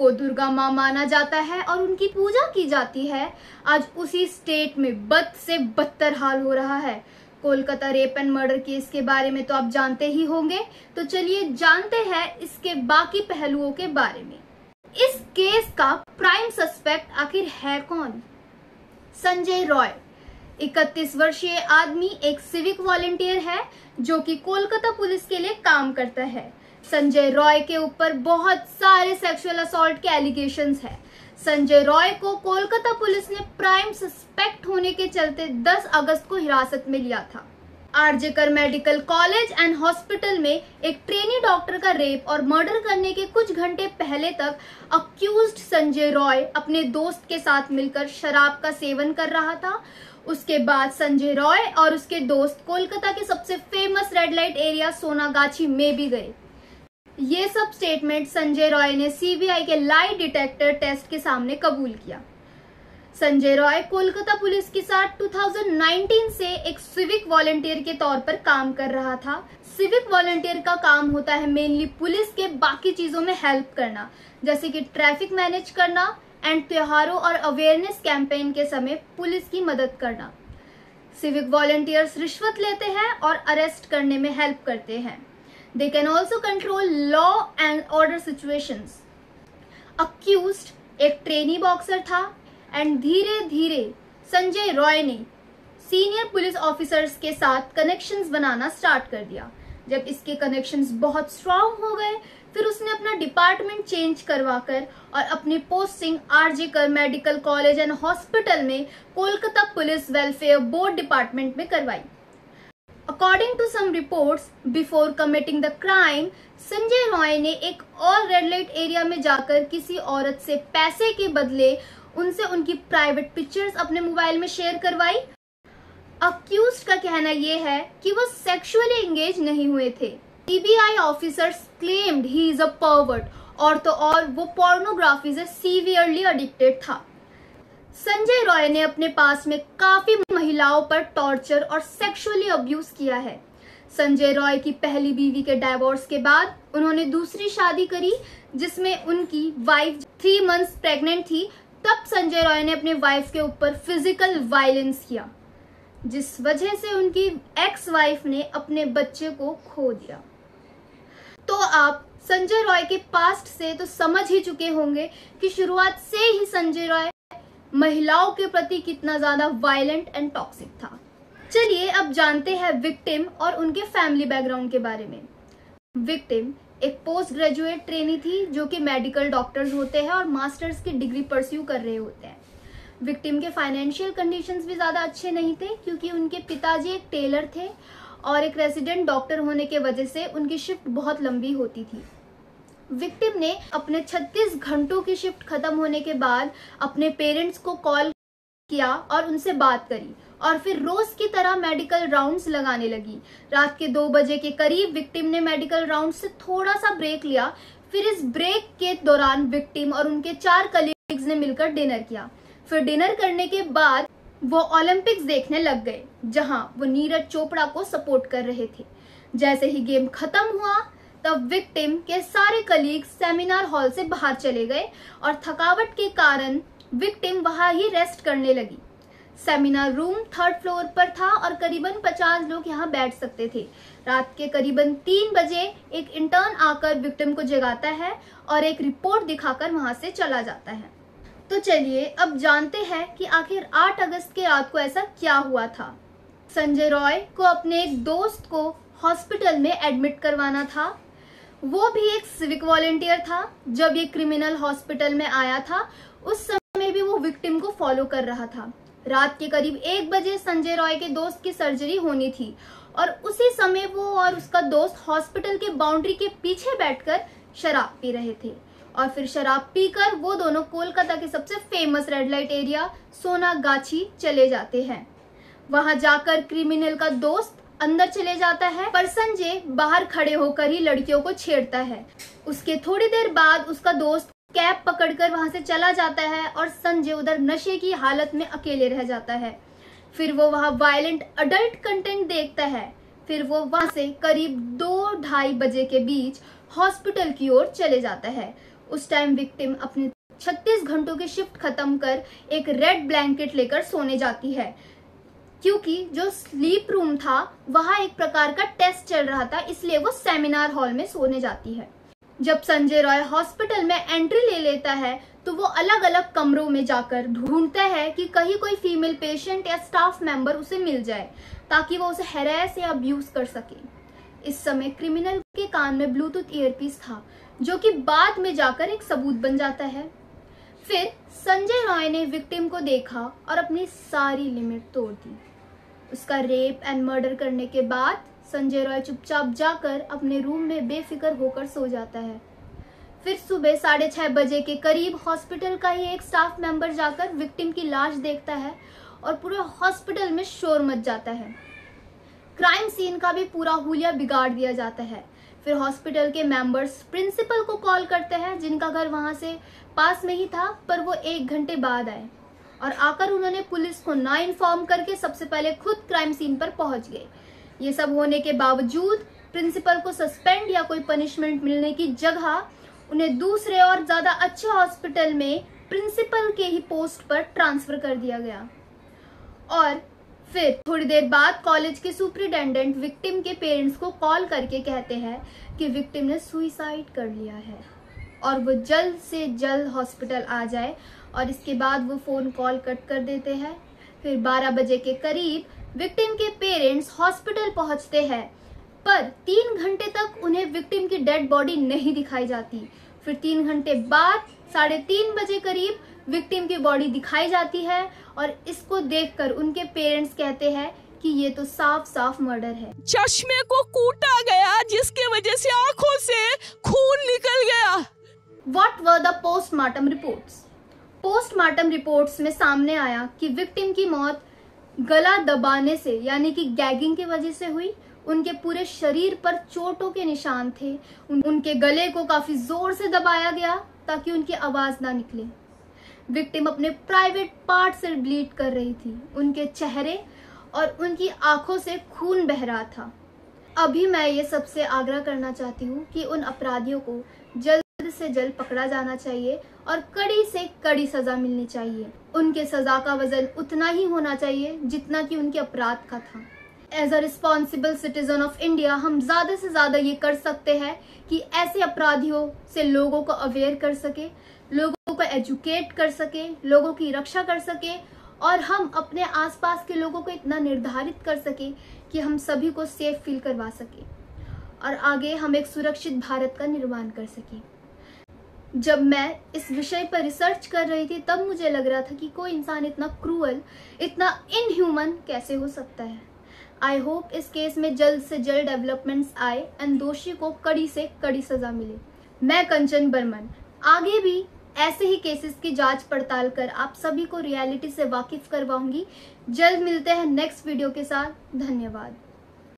को दुर्गा माँ माना जाता है और उनकी पूजा की जाती है, आज उसी स्टेट में बद से बदतर हाल हो रहा है। Kolkata rape and murder case के बारे में तो आप जानते ही होंगे, तो चलिए जानते हैं इसके बाकी पहलुओं के बारे में। इस केस का प्राइम सस्पेक्ट आखिर है कौन? संजय रॉय 31 वर्षीय आदमी एक सिविक वॉलंटियर है जो कि कोलकाता पुलिस के लिए काम करता है। संजय रॉय के ऊपर बहुत सारे सेक्सुअल असॉल्ट के एलिगेशंस है। संजय रॉय को कोलकाता पुलिस ने प्राइम सस्पेक्ट होने के चलते 10 अगस्त को हिरासत में लिया था। RJ Kar medical college and hospital में एक ट्रेनी डॉक्टर का रेप और मर्डर करने के कुछ घंटे पहले तक अक्यूज्ड संजय रॉय अपने दोस्त के साथ मिलकर शराब का सेवन कर रहा था। उसके बाद संजय रॉय और उसके दोस्त कोलकाता के सबसे famous red light area Sonagachi में भी गए। ये सब स्टेटमेंट संजय रॉय ने सीबीआई के लाई डिटेक्टर टेस्ट के सामने कबूल किया। संजय रॉय कोलकाता पुलिस के साथ 2019 से एक सिविक वॉलंटियर के तौर पर काम कर रहा था। सिविक वॉलंटियर का काम होता है मेनली पुलिस के बाकी चीजों में हेल्प करना, जैसे कि ट्रैफिक मैनेज करना एंड त्योहारों और अवेयरनेस कैंपेन के समय पुलिस की मदद करना। सिविक वॉलंटियर्स रिश्वत लेते हैं और अरेस्ट करने में हेल्प करते हैं। They can also control law and order situations. Accused एक ट्रेनी बॉक्सर था एंड धीरे धीरे संजय रॉय ने सीनियर पुलिस ऑफिसर्स के साथ कनेक्शंस बनाना स्टार्ट कर दिया। जब इसके कनेक्शंस बहुत स्ट्रांग हो गए, फिर उसने अपना डिपार्टमेंट चेंज करवाकर और अपनी posting RG Kar medical college and hospital में Kolkata police welfare board department में करवाई। According to some reports, before committing the crime, Sanjay Roy ने एक और रेड लाइट एरिया में जाकर किसी औरत से पैसे के बदले उनसे उनकी प्राइवेट पिक्चर्स अपने मोबाइल में शेयर करवाई। अक्यूज्ड का कहना यह है कि वो सेक्सुअली एंगेज नहीं हुए थे। CBI officers claimed he is a pervert, और तो और वो पोर्नोग्राफी से सीवियरली एडिक्टेड था। संजय रॉय ने अपने पास में काफी महिलाओं पर टॉर्चर और सेक्सुअली अब्यूज किया है। संजय रॉय की पहली बीवी के डाइवोर्स के बाद उन्होंने दूसरी शादी करी, जिसमें उनकी वाइफ 3 मंथ्स प्रेग्नेंट थी। तब संजय रॉय ने अपने वाइफ के ऊपर फिजिकल वायलेंस किया, जिस वजह से उनकी एक्स वाइफ ने अपने बच्चे को खो दिया। तो आप संजय रॉय के पास्ट से तो समझ ही चुके होंगे कि शुरुआत से ही संजय रॉय महिलाओं के प्रति कितना ज्यादा वायलेंट एंड टॉक्सिक था। चलिए अब जानते हैं विक्टिम और उनके फैमिली बैकग्राउंड के बारे में। विक्टिम एक पोस्ट ग्रेजुएट ट्रेनी थी जो कि मेडिकल डॉक्टर्स होते हैं और मास्टर्स की डिग्री परस्यू कर रहे होते हैं। विक्टिम के फाइनेंशियल कंडीशंस भी ज़्यादा अच्छे नहीं थे, क्योंकि उनके पिताजी एक टेलर थे और एक रेजिडेंट डॉक्टर होने के वजह से उनकी शिफ्ट बहुत लंबी होती थी। विक्टिम ने अपने 36 घंटों की शिफ्ट खत्म होने के बाद अपने पेरेंट्स को कॉल किया और उनसे बात करी, और फिर रोज की तरह मेडिकल राउंड्स लगाने लगी। रात के 2 बजे के करीब विक्टिम ने मेडिकल राउंड से थोड़ा सा ब्रेक लिया। फिर इस ब्रेक के दौरान विक्टिम और उनके 4 कलीग्स ने मिलकर डिनर किया। फिर डिनर करने के बाद वो ओलंपिक्स देखने लग गए, जहां वो नीरज चोपड़ा को सपोर्ट कर रहे थे। जैसे ही गेम खत्म हुआ, तब विक्टिम के सारे कलीग सेमिनार हॉल से बाहर चले गए और थकावट के कारण विक्टिम वहां ही रेस्ट करने लगी। सेमिनार रूम 3rd फ्लोर पर था और करीबन 50 लोग यहाँ बैठ सकते थे। रात के करीबन 3 बजे एक इंटर्न आकर विक्टिम को जगाता है और एक रिपोर्ट दिखाकर वहां से चला जाता है। तो चलिए अब जानते हैं कि आखिर 8 अगस्त की रात को ऐसा क्या हुआ था। संजय रॉय को अपने एक दोस्त को हॉस्पिटल में एडमिट करवाना था। वो भी एक सिविक वॉलंटियर था। जब ये क्रिमिनल हॉस्पिटल में आया था, उस समय भी वो विक्टिम को फॉलो कर रहा था। रात के करीब 1 बजे संजय रॉय के दोस्त की सर्जरी होनी थी और उसी समय वो और उसका दोस्त हॉस्पिटल के बाउंड्री के पीछे बैठकर शराब पी रहे थे। और फिर शराब पीकर वो दोनों कोलकाता के सबसे famous red light area Sonagachi चले जाते हैं। वहां जाकर क्रिमिनल का दोस्त अंदर चले जाता है, पर संजय बाहर खड़े होकर ही लड़कियों को छेड़ता है। उसके थोड़ी देर बाद उसका दोस्त कैब पकड़कर वहां से चला जाता है और संजय उधर नशे की हालत में अकेले रह जाता है। फिर वो वहां वायलेंट अडल्ट कंटेंट देखता है। फिर वो वहां से करीब 2-2:30 बजे के बीच हॉस्पिटल की ओर चले जाता है। उस टाइम विक्टिम अपने 36 घंटों की शिफ्ट खत्म कर एक रेड ब्लैंकेट लेकर सोने जाती है, क्योंकि जो स्लीप रूम था वहां एक प्रकार का टेस्ट चल रहा था, इसलिए वो सेमिनार हॉल में सोने जाती है। जब संजय रॉय हॉस्पिटल में एंट्री ले लेता है तो वो अलग अलग कमरों में जाकर ढूंढता है कि कहीं कोई फीमेल पेशेंट या स्टाफ मेंबर उसे मिल जाए ताकि वो उसे हैरेस या अब्यूज कर सके। इस समय क्रिमिनल के कान में ब्लूटूथ ईयरपीस था, जो कि बाद में जाकर एक सबूत बन जाता है। फिर संजय रॉय ने विक्टिम को देखा और अपनी सारी लिमिट तोड़ दी। उसका रेप एंड मर्डर करने के बाद संजय रॉय चुपचाप जाकर अपने रूम में बेफिक्र होकर सो जाता है। फिर सुबह 6:30 बजे के करीब हॉस्पिटल का ही एक स्टाफ मेंबर जाकर विक्टिम की लाश देखता है और पूरे हॉस्पिटल में शोर मच जाता है। क्राइम सीन का भी पूरा हुलिया बिगाड़ दिया जाता है। फिर हॉस्पिटल के मेंबर्स प्रिंसिपल को कॉल करते हैं, जिनका घर वहां से पास में ही था, पर वो 1 घंटे बाद आए और आकर उन्होंने पुलिस को ना इन्फॉर्म करके सबसे पहले खुद क्राइम सीन पर पहुंच गए। ये सब होने के बावजूद प्रिंसिपल को सस्पेंड या कोई पनिशमेंट मिलने की जगह उन्हें दूसरे और ज्यादा अच्छे हॉस्पिटल में प्रिंसिपल के ही पोस्ट पर ट्रांसफर कर दिया गया। और फिर थोड़ी देर बाद कॉलेज के सुपरिटेंडेंट विक्टिम के पेरेंट्स को कॉल करके कहते हैं कि विक्टिम ने सुसाइड कर लिया है और वो जल्द से जल्द हॉस्पिटल आ जाए, और इसके बाद वो फोन कॉल कट कर देते हैं। फिर 12 बजे के करीब विक्टिम के पेरेंट्स हॉस्पिटल पहुंचते हैं, पर 3 घंटे तक उन्हें विक्टिम की डेड बॉडी नहीं दिखाई जाती। फिर 3 घंटे बाद 3:30 बजे करीब विक्टिम की बॉडी दिखाई जाती है और इसको देखकर उनके पेरेंट्स कहते हैं कि ये तो साफ साफ मर्डर है। चश्मे को कूटा गया जिसके वजह से आंखों से खून निकल गया। What were the postmortem reports? Postmortem reports में सामने आया कि विक्टिम की मौत गला दबाने से यानी कि गैगिंग की वजह से हुई। उनके पूरे शरीर पर चोटों के निशान थे। उनके गले को काफी जोर से दबाया गया ताकि उनकी आवाज ना निकले। विक्टिम अपने प्राइवेट पार्ट से ब्लीड कर रही थी। उनके चेहरे और उनकी आंखों से खून बह रहा था। अभी मैं ये सबसे आग्रह करना चाहती हूँ कि उन अपराधियों को जल्द से जल्द पकड़ा जाना चाहिए और कड़ी से कड़ी सजा मिलनी चाहिए। उनके सजा का वजन उतना ही होना चाहिए जितना कि उनके अपराध का था। As a responsible citizen of India हम ज्यादा से ज्यादा ये कर सकते हैं कि ऐसे अपराधियों से लोगों को अवेयर कर सके, लोगों को एजुकेट कर सके, लोगों की रक्षा कर सके, और हम अपने आसपास के लोगों को इतना निर्धारित कर सके कि हम सभी को सेफ फील करवा सके और आगे हम एक सुरक्षित भारत का निर्माण कर सके। जब मैं इस विषय पर रिसर्च कर रही थी तब मुझे लग रहा था कि कोई इंसान इतना क्रूअल, इतना इनह्यूमन कैसे हो सकता है। आई होप इस केस में जल्द से जल्द डेवलपमेंट्स आए एंड दोषी को कड़ी से कड़ी सजा मिले। मैं कंचन बर्मन आगे भी ऐसे ही केसेस की जांच पड़ताल कर आप सभी को रियलिटी से वाकिफ करवाऊंगी। जल्द मिलते हैं नेक्स्ट वीडियो के साथ। धन्यवाद।